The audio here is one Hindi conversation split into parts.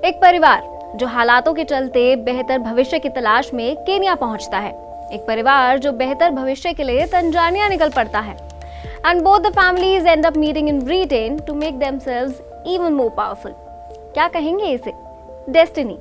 एक परिवार जो हालातों के चलते बेहतर भविष्य की तलाश में केन्या पहुंचता है। एक परिवार जो बेहतर भविष्य के लिए तंजानिया निकल पड़ता है। And both the families end up meeting in Britain to make themselves even more powerful. क्या कहेंगे इसे? डेस्टिनी।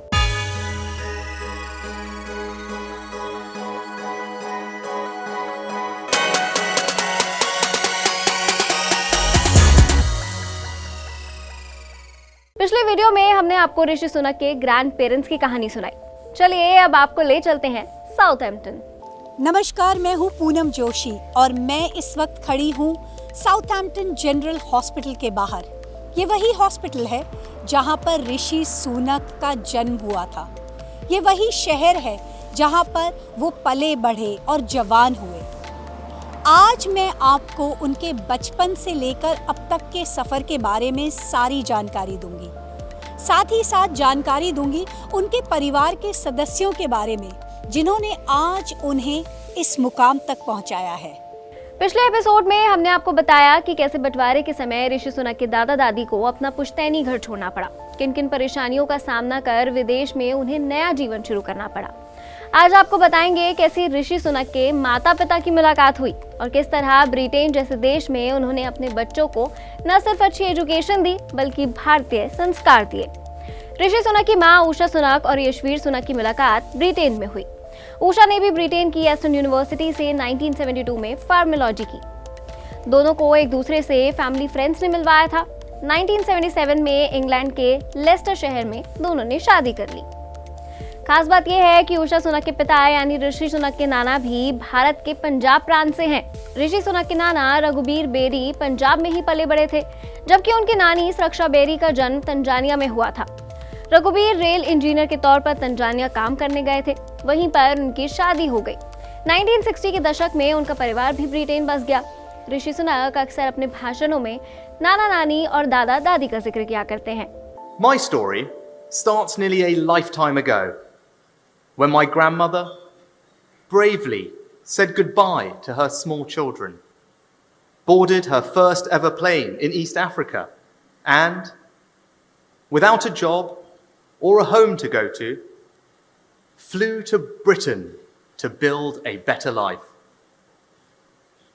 पिछले वीडियो में हमने आपको ऋषि सुनक के ग्रैंड पेरेंट्स की कहानी सुनाई। चलिए अब आपको ले चलते हैं साउथहैम्पटन। नमस्कार, मैं हूँ पूनम जोशी और मैं इस वक्त खड़ी हूँ साउथहैम्पटन जनरल हॉस्पिटल के बाहर। ये वही हॉस्पिटल है जहाँ पर ऋषि सुनक का जन्म हुआ था। ये वही शहर है जहाँ पर वो पले बढ़े और जवान हुए। आज मैं आपको उनके बचपन से लेकर अब तक के सफ़र के बारे में सारी जानकारी दूंगी। साथ ही साथ जानकारी दूंगी उनके परिवार के सदस्यों के बारे में जिन्होंने आज उन्हें इस मुकाम तक पहुंचाया है। पिछले एपिसोड में हमने आपको बताया कि कैसे बंटवारे के समय ऋषि सुनक के दादा दादी को अपना पुश्तैनी घर छोड़ना पड़ा, किन किन परेशानियों का सामना कर विदेश में उन्हें नया जीवन शुरू करना पड़ा। आज आपको बताएंगे कैसे ऋषि सुनक के माता पिता की मुलाकात हुई और किस तरह ब्रिटेन जैसे देश में उन्होंने अपने बच्चों को न सिर्फ अच्छी एजुकेशन दी बल्कि भारतीय संस्कार दिए। ऋषि सुनक की मां उषा सुनक और यशवीर सुनक की मुलाकात ब्रिटेन में हुई। उषा ने भी ब्रिटेन की एस्टन यूनिवर्सिटी से 1972 में फार्माकोलॉजी की। दोनों को एक दूसरे से फैमिली फ्रेंड्स ने मिलवाया था। 1977 में इंग्लैंड के लेस्टर शहर में दोनों ने शादी कर ली। खास बात यह है कि उषा सुनक के पिता यानी ऋषि सुनक के नाना भी भारत के पंजाब प्रांत से हैं। ऋषि सुनक के नाना रघुबीर बेरी पंजाब में ही पले बड़े थे, जबकि उनकी नानी सुरक्षा बेरी का जन्म तंजानिया में हुआ था। रघुबीर रेल इंजीनियर के तौर पर तंजानिया काम करने गए थे, वहीं पर उनकी शादी हो गई। 1960 के दशक में उनका परिवार भी ब्रिटेन बस गया। ऋषि सुनक अक्सर अपने भाषणों में नाना नानी और दादा दादी का जिक्र किया करते हैं। My story starts nearly a lifetime ago, when my grandmother bravely said goodbye to her small children, boarded her first ever plane in East Africa, and, without a job or a home to go to, flew to Britain to build a better life.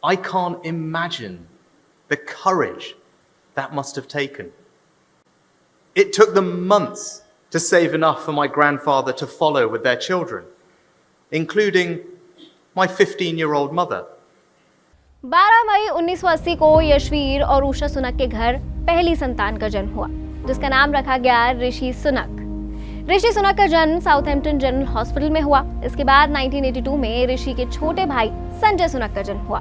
I can't imagine the courage that must have taken. It took them months to save enough for my grandfather to follow with their children, including my 15-year-old mother. 12 मई 1980 को यशवीर और उषा सुनक के घर पहली संतान का जन्म हुआ, जिसका नाम रखा गया ऋषि सुनक। ऋषि सुनक का जन्म साउथहैम्पटन जनरल हॉस्पिटल में हुआ। इसके बाद 1982 में ऋषि के छोटे भाई संजय सुनक का जन्म हुआ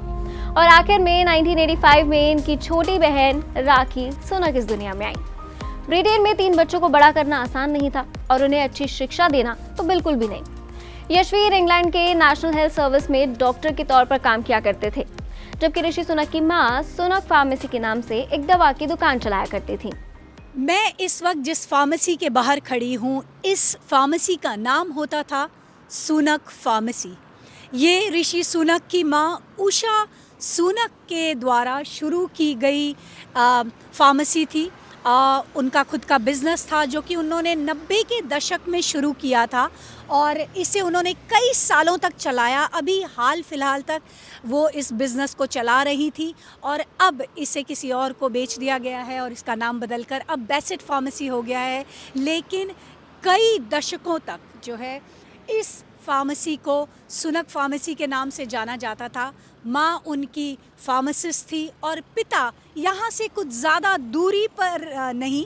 और आखिर में 1985 में इनकी छोटी बहन राखी सुनक इस दुनिया में आई। ब्रिटेन में 3 बच्चों को बड़ा करना आसान नहीं था और उन्हें अच्छी शिक्षा देना तो बिल्कुल भी नहीं। यशवीर इंग्लैंड के नेशनल हेल्थ सर्विस में डॉक्टर के तौर पर काम किया करते थे, जबकि ऋषि सुनक की मां सुनक फार्मेसी के नाम से एक दवा की दुकान चलाया करती थी। मैं इस वक्त जिस फार्मेसी के बाहर खड़ी हूँ, इस फार्मेसी का नाम होता था सुनक फार्मेसी। ये ऋषि सुनक की मां उषा सुनक के द्वारा शुरू की गई फार्मेसी थी। उनका खुद का बिजनेस था जो कि उन्होंने 90 के दशक में शुरू किया था और इसे उन्होंने कई सालों तक चलाया। अभी हाल फिलहाल तक वो इस बिज़नेस को चला रही थी और अब इसे किसी और को बेच दिया गया है और इसका नाम बदलकर अब बेसेट फार्मेसी हो गया है। लेकिन कई दशकों तक जो है इस फार्मेसी को सुनक फार्मेसी के नाम से जाना जाता था। माँ उनकी फार्मासिस्ट थी और पिता यहाँ से कुछ ज़्यादा दूरी पर नहीं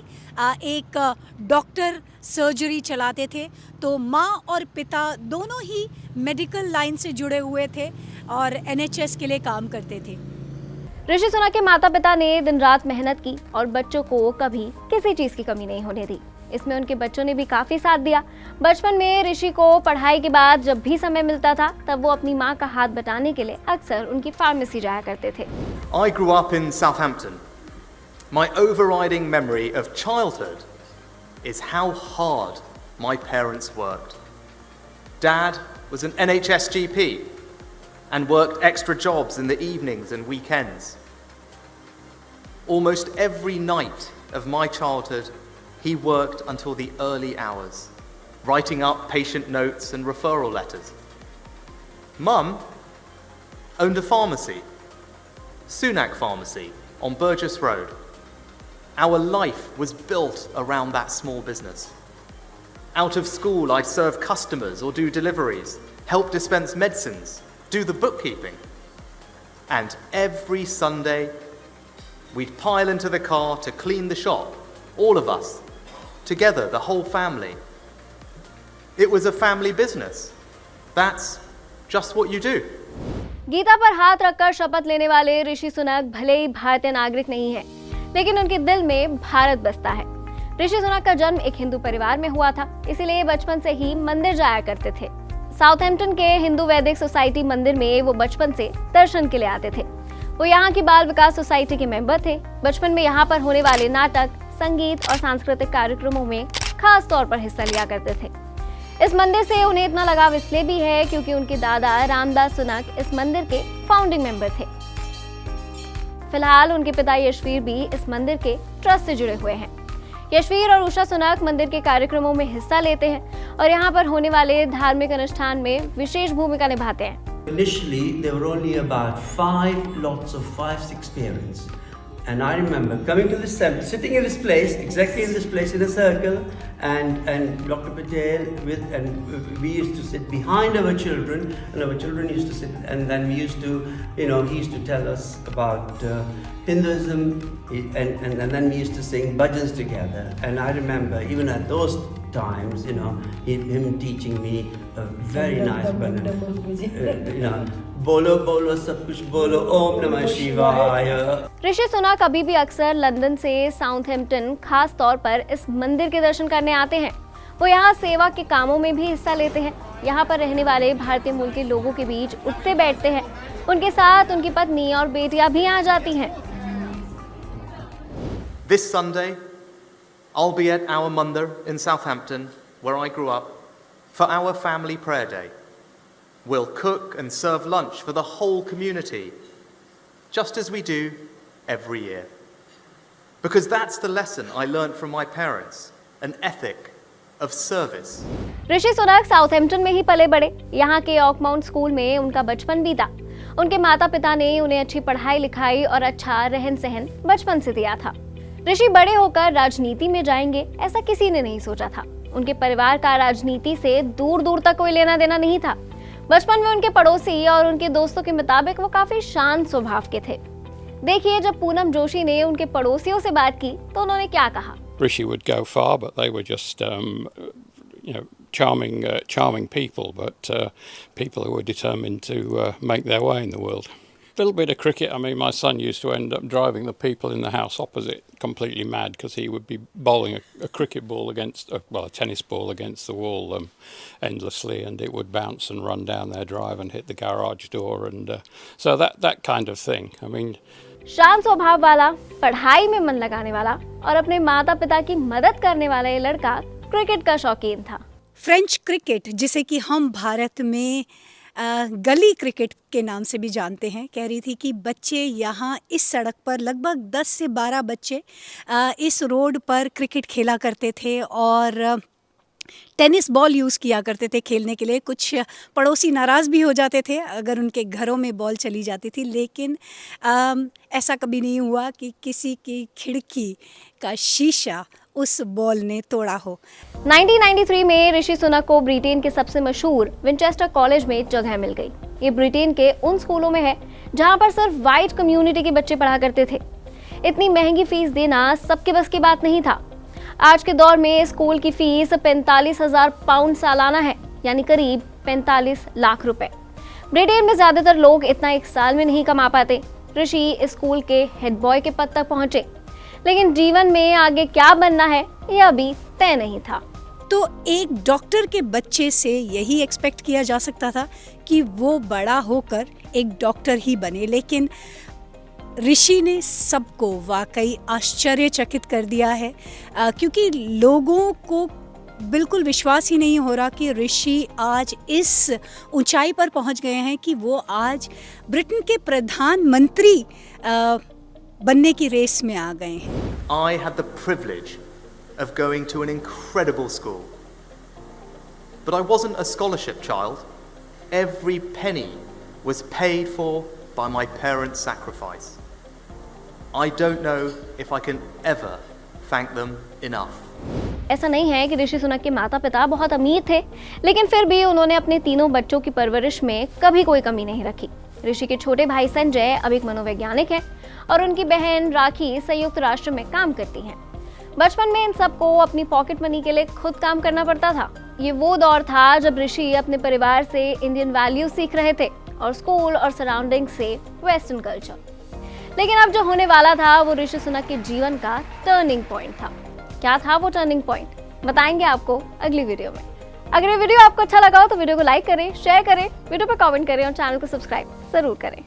एक डॉक्टर सर्जरी चलाते थे। तो माँ और पिता दोनों ही मेडिकल लाइन से जुड़े हुए थे और NHS के लिए काम करते थे। ऋषि सुनक के माता पिता ने दिन रात मेहनत की और बच्चों को कभी किसी चीज़ की कमी नहीं होने दी। इसमें उनके बच्चों ने भी काफी साथ दिया। बचपन में ऋषि को पढ़ाई के बाद जब भी समय मिलता था तब वो अपनी माँ का हाथ बटाने के लिए अक्सर उनकी फार्मेसी जाया करते थे। I grew up in Southampton. My overriding memory of childhood is how hard my parents worked. Dad was an NHS GP and worked extra jobs in the evenings and weekends. Almost every night of my childhood, he worked until the early hours, writing up patient notes and referral letters. Mum owned a pharmacy, Sunak Pharmacy, on Burgess Road. Our life was built around that small business. Out of school, I'd serve customers or do deliveries, help dispense medicines, do the bookkeeping. And every Sunday, we'd pile into the car to clean the shop, all of us, together, the whole family. It was a family business. That's just what you do. Gita पर हाथ रखकर शपथ लेने वाले ऋषि सुनक भले ही भारतीय नागरिक नहीं है, लेकिन उनके दिल में भारत बसता है। ऋषि सुनक का जन्म एक हिंदू परिवार में हुआ था, इसीलिए बचपन से ही मंदिर जाया करते थे। साउथहैम्पटन के हिंदू वैदिक सोसाइटी मंदिर में वो बचपन से दर्शन के लिए आते थे। वो यहाँ की बाल विकास सोसाइटी के मेंबर थे। बचपन में यहाँ पर होने वाले नाटक, संगीत और सांस्कृतिक कार्यक्रमों में खास तौर पर हिस्सा लिया करते थे। इस मंदिर से उन्हें इतना लगाव इसलिए भी है क्योंकि उनके दादा रामदास सुनक इस मंदिर के फाउंडिंग मेंबर थे। फिलहाल उनके पिता यशवीर भी इस मंदिर के ट्रस्ट से जुड़े हुए हैं। यशवीर और उषा सुनक मंदिर के कार्यक्रमों में हिस्सा लेते हैं और यहाँ पर होने वाले धार्मिक अनुष्ठान में विशेष भूमिका निभाते हैं। Initially, there were only about 5 lots of 5-6 parents. And I remember coming to this temple, sitting in this place, exactly in this place in a circle, and Dr. Patel we used to sit behind our children, and our children used to sit, and then we used to, he used to tell us about Hinduism, and then we used to sing bhajans together. And I remember even at those times, him teaching me a very nice bhajan, बोलो बोलो सब कुछ बोलो ओम नमः शिवाय। ऋषि सुनक अभी भी अक्सर लंदन से साउथहैम्पटन खास तौर पर इस मंदिर के दर्शन करने आते हैं। वो यहाँ सेवा के कामों में भी हिस्सा लेते हैं। यहाँ पर रहने वाले भारतीय मूल के लोगों के बीच उठते बैठते हैं। उनके साथ उनकी पत्नी और बेटियां भी यहाँ जाती हैं। This Sunday, I'll be at our mandir in Southampton, where I grew up, for our family prayer day. We'll cook and serve lunch for the whole community, just as we do every year. Because that's the lesson I learned from my parents, an ethic of service. Rishi Sunak Southampton में ही पले बड़े। यहाँ के ऑकमाउंट स्कूल में उनका बचपन बीता। उनके माता पिता ने उन्हें अच्छी पढ़ाई लिखाई और अच्छा रहन सहन बचपन से दिया था। ऋषि बड़े होकर राजनीति में जाएंगे ऐसा किसी ने नहीं सोचा था। उनके परिवार का राजनीति से दूर दूर तक कोई लेना देना नहीं था। बचपन में उनके पड़ोसी और उनके दोस्तों के मुताबिक वो काफी शांत स्वभाव के थे। देखिए, जब पूनम जोशी ने उनके पड़ोसियों से बात की तो उन्होंने क्या कहा। Rishi would go far, but they were just charming people, but people who were determined to make their way in the world. A little bit of cricket. I mean, my son used to end up driving the people in the house opposite completely mad because he would be bowling a cricket ball a tennis ball against the wall endlessly, and it would bounce and run down their drive and hit the garage door, and so that kind of thing. I mean, शांत स्वभाव वाला, पढ़ाई में मन लगाने वाला और अपने माता पिता की मदद करने वाला ये लड़का क्रिकेट का शौकीन था। फ्रेंच क्रिकेट, जिसे कि हम भारत में गली क्रिकेट के नाम से भी जानते हैं, कह रही थी कि बच्चे यहाँ इस सड़क पर लगभग 10 से 12 बच्चे इस रोड पर क्रिकेट खेला करते थे और टेनिस बॉल यूज़ किया करते थे खेलने के लिए। कुछ पड़ोसी नाराज़ भी हो जाते थे अगर उनके घरों में बॉल चली जाती थी, लेकिन ऐसा कभी नहीं हुआ कि किसी की खिड़की का शीशा उस बॉल ने तोड़ा हो। 1993 में ऋषि सुनक को ब्रिटेन के सबसे मशहूर विंचेस्टर कॉलेज में जगह मिल गई। ये ब्रिटेन के उन स्कूलों में है जहां पर सिर्फ वाइट कम्युनिटी के बच्चे पढ़ा करते थे। इतनी महंगी फीस देना सबके बस की बात नहीं था। आज के दौर में स्कूल की फीस 45,000 पाउंड सालाना है, यानी करीब 45 लाख रुपए। ब्रिटेन में ज्यादातर लोग इतना एक साल में नहीं कमा पाते। ऋषि स्कूल के हेड बॉय के पद तक पहुंचे, लेकिन जीवन में आगे क्या बनना है यह अभी तय नहीं था। तो एक डॉक्टर के बच्चे से यही एक्सपेक्ट किया जा सकता था कि वो बड़ा होकर एक डॉक्टर ही बने, लेकिन ऋषि ने सबको वाकई आश्चर्यचकित कर दिया है, क्योंकि लोगों को बिल्कुल विश्वास ही नहीं हो रहा कि ऋषि आज इस ऊंचाई पर पहुंच गए हैं कि वो आज ब्रिटेन के प्रधानमंत्री बनने की रेस में आ गए हैं। I had the privilege of going to an incredible school. But I wasn't a scholarship child. Every penny was paid for by my parents' sacrifice. I don't know if I can ever thank them enough. ऐसा नहीं है कि ऋषि सुनक के माता पिता बहुत अमीर थे, लेकिन फिर भी उन्होंने अपने तीनों बच्चों की परवरिश में कभी कोई कमी नहीं रखी। ऋषि के छोटे भाई संजय अब एक मनोवैज्ञानिक हैं और उनकी बहन राखी संयुक्त राष्ट्र में काम करती हैं। बचपन में इन सबको अपनी पॉकेट मनी के लिए खुद काम करना पड़ता था। ये वो दौर था जब ऋषि अपने परिवार से इंडियन वैल्यू सीख रहे थे और स्कूल और सराउंडिंग से वेस्टर्न कल्चर। लेकिन अब जो होने वाला था वो ऋषि सुनक के जीवन का टर्निंग पॉइंट था। क्या था वो टर्निंग पॉइंट, बताएंगे आपको अगली वीडियो में। अगर ये वीडियो आपको अच्छा लगा हो तो वीडियो को लाइक करें, शेयर करें, वीडियो पर कमेंट करें और चैनल को सब्सक्राइब जरूर करें।